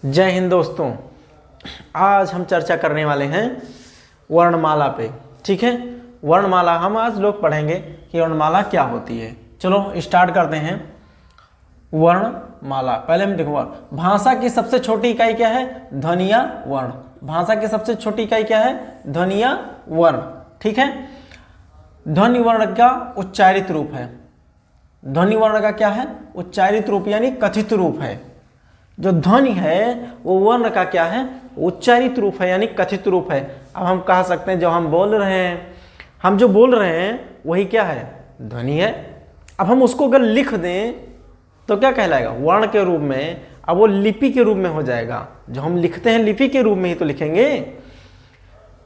जय हिंद दोस्तों। आज हम चर्चा करने वाले हैं वर्णमाला पे। ठीक है, वर्णमाला हम आज लोग पढ़ेंगे कि वर्णमाला क्या होती है। चलो स्टार्ट करते हैं। वर्णमाला, पहले हम देखो भाषा की सबसे छोटी इकाई क्या है? ध्वनि या वर्ण। भाषा की सबसे छोटी इकाई क्या है? ध्वनि या वर्ण। ठीक है, ध्वनि वर्ण का उच्चारित रूप है। ध्वनि वर्ण का क्या है? उच्चारित रूप यानी कथित रूप है। जो ध्वनि है वो वर्ण का क्या है? उच्चारित रूप है यानी कथित रूप है। अब हम कह सकते हैं जो हम बोल रहे हैं, हम जो बोल रहे हैं वही क्या है? ध्वनि है। अब हम उसको अगर लिख दें तो क्या कहलाएगा? वर्ण के रूप में। अब वो लिपि के रूप में हो जाएगा। जो हम लिखते हैं लिपि के रूप में ही तो लिखेंगे।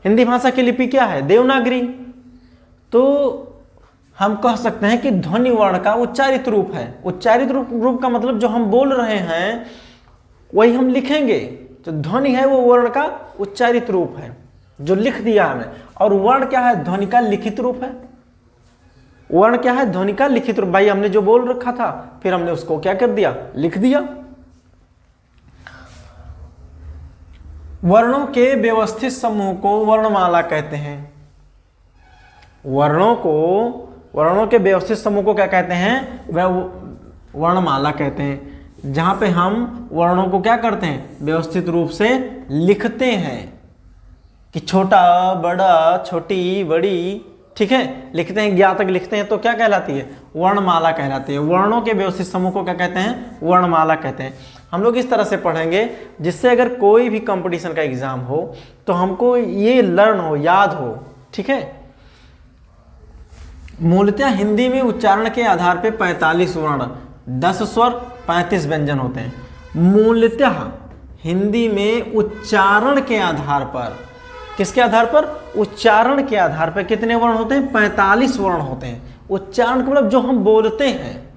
हिंदी भाषा की लिपि क्या है? देवनागरी। तो हम कह सकते हैं कि ध्वनि वर्ण का उच्चारित रूप है। उच्चारित रूप का मतलब जो हम बोल रहे हैं वही हम लिखेंगे। जो ध्वनि है वो वर्ण का उच्चारित रूप है, जो लिख दिया हमने। और वर्ण क्या है? ध्वनि का लिखित रूप है। वर्ण क्या है? ध्वनि का लिखित रूप। भाई हमने जो बोल रखा था फिर हमने उसको क्या कर दिया? लिख दिया। वर्णों के व्यवस्थित समूह को वर्णमाला कहते हैं। वर्णों के व्यवस्थित समूह को क्या कहते हैं? वह वर्णमाला कहते हैं। जहां पे हम वर्णों को क्या करते हैं? व्यवस्थित रूप से लिखते हैं कि छोटा बड़ा, छोटी बड़ी, ठीक है, लिखते हैं, ज्ञातक लिखते हैं, तो क्या कहलाती है? वर्णमाला कहलाती है। वर्णों के व्यवस्थित समूह को क्या कहते हैं? वर्णमाला कहते हैं। हम लोग इस तरह से पढ़ेंगे जिससे अगर कोई भी कंपटीशन का एग्जाम हो तो हमको ये लर्न हो, याद हो। ठीक है, मूलतः हिंदी में उच्चारण के आधार पे 45 वर्ण, 10 स्वर, 35 व्यंजन होते हैं। मूलतः हिंदी में उच्चारण के आधार पर, किसके आधार पर? उच्चारण के आधार पर कितने वर्ण होते हैं? 45 वर्ण होते हैं। उच्चारण का मतलब जो हम बोलते हैं।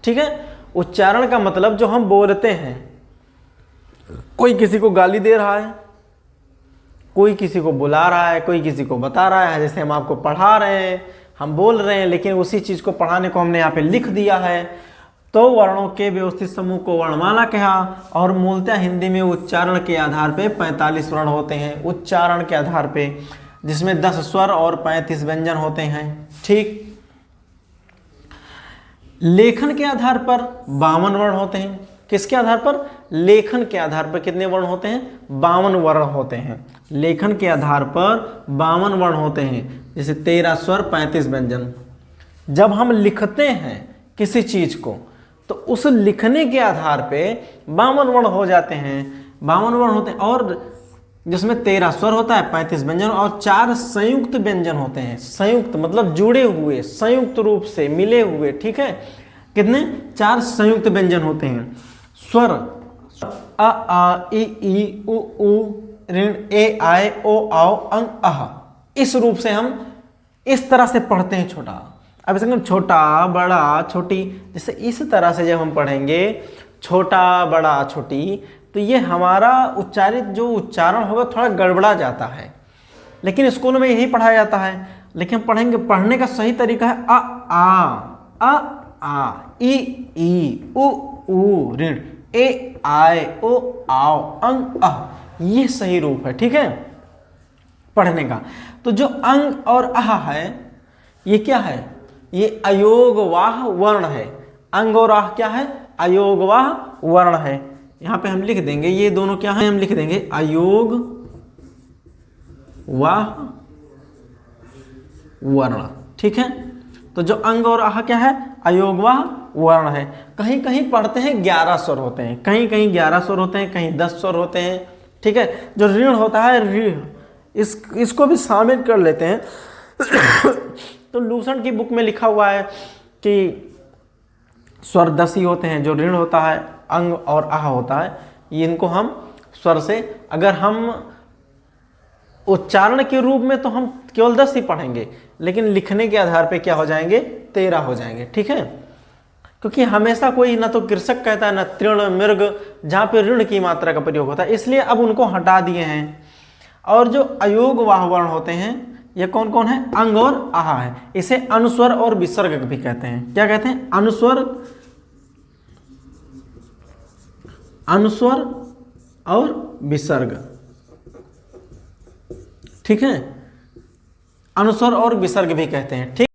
ठीक है, उच्चारण का मतलब जो हम बोलते हैं। कोई किसी को गाली दे रहा है, कोई किसी को बुला रहा है, कोई किसी को बता रहा है। जैसे हम आपको पढ़ा रहे हैं, हम बोल रहे हैं, लेकिन उसी चीज को पढ़ाने को हमने यहाँ पे लिख दिया है, तो वर्णों के व्यवस्थित समूह को वर्णमाला कहा। और मूलतः हिंदी में उच्चारण के आधार पे 45 वर्ण होते हैं। उच्चारण के आधार पे, जिसमें 10 स्वर और 35 व्यंजन होते हैं। ठीक, लेखन के आधार पर 52 वर्ण होते हैं। किसके आधार पर? लेखन के आधार पर कितने वर्ण होते हैं? 52 वर्ण होते हैं। लेखन के आधार पर 52 वर्ण होते हैं। जैसे 13 स्वर, 35 व्यंजन। जब हम लिखते हैं किसी चीज को तो उस लिखने के आधार पे 52 वर्ण हो जाते हैं। 52 वर्ण होते हैं, और जिसमें 13 स्वर होता है, 35 व्यंजन और 4 संयुक्त व्यंजन होते हैं। संयुक्त मतलब जुड़े हुए, संयुक्त रूप से मिले हुए। ठीक है, कितने? 4 संयुक्त व्यंजन होते हैं। स्वर अ आ इ ई उ ऊ ऋण ए आए ओ आओ अंग अह। इस रूप से हम इस तरह से पढ़ते हैं छोटा। अब इसमें छोटा बड़ा छोटी, जैसे इस तरह से जब हम पढ़ेंगे छोटा बड़ा छोटी, तो ये हमारा उच्चारित जो उच्चारण होगा थोड़ा गड़बड़ा जाता है। लेकिन स्कूल में यही पढ़ाया जाता है। लेकिन पढ़ेंगे, पढ़ने का सही तरीका है आ ई ई उ ऊ ऋण ए आए ओ आओ अंग अह। ये सही रूप है। ठीक है, पढ़ने का। तो जो अंग और अह है, ये क्या है? ये अयोगवाह वर्ण है। अंग और आह क्या है? अयोगवाह वर्ण है। यहां पे हम लिख देंगे ये दोनों क्या है? हम लिख देंगे अयोगवाह वर्ण। ठीक है, तो जो अंग और आह क्या है? अयोगवाह वर्ण है। कहीं कहीं पढ़ते हैं 11 स्वर होते हैं, कहीं कहीं 11 स्वर होते हैं, कहीं 10 स्वर होते हैं। ठीक है, जो ऋण होता है, ऋण, इसको भी शामिल कर लेते हैं। तो लूसण की बुक में लिखा हुआ है कि स्वर 10 ही होते हैं। जो ऋण होता है, अंग और आह होता है, इनको हम स्वर से, अगर हम उच्चारण के रूप में तो हम केवल 10 ही पढ़ेंगे, लेकिन लिखने के आधार पे क्या हो जाएंगे? 13 हो जाएंगे। ठीक है, क्योंकि हमेशा कोई ना तो कृषक कहता है, ना तृण मृग, जहाँ पे ऋण की मात्रा का प्रयोग होता है, इसलिए अब उनको हटा दिए हैं। और जो अयोगवाह वर्ण होते हैं, ये कौन कौन है? अंग और आह है। इसे अनुस्वर और विसर्ग भी कहते हैं। क्या कहते हैं? अनुस्वर और विसर्ग, ठीक है, अनुस्वर और विसर्ग भी कहते हैं, ठीक।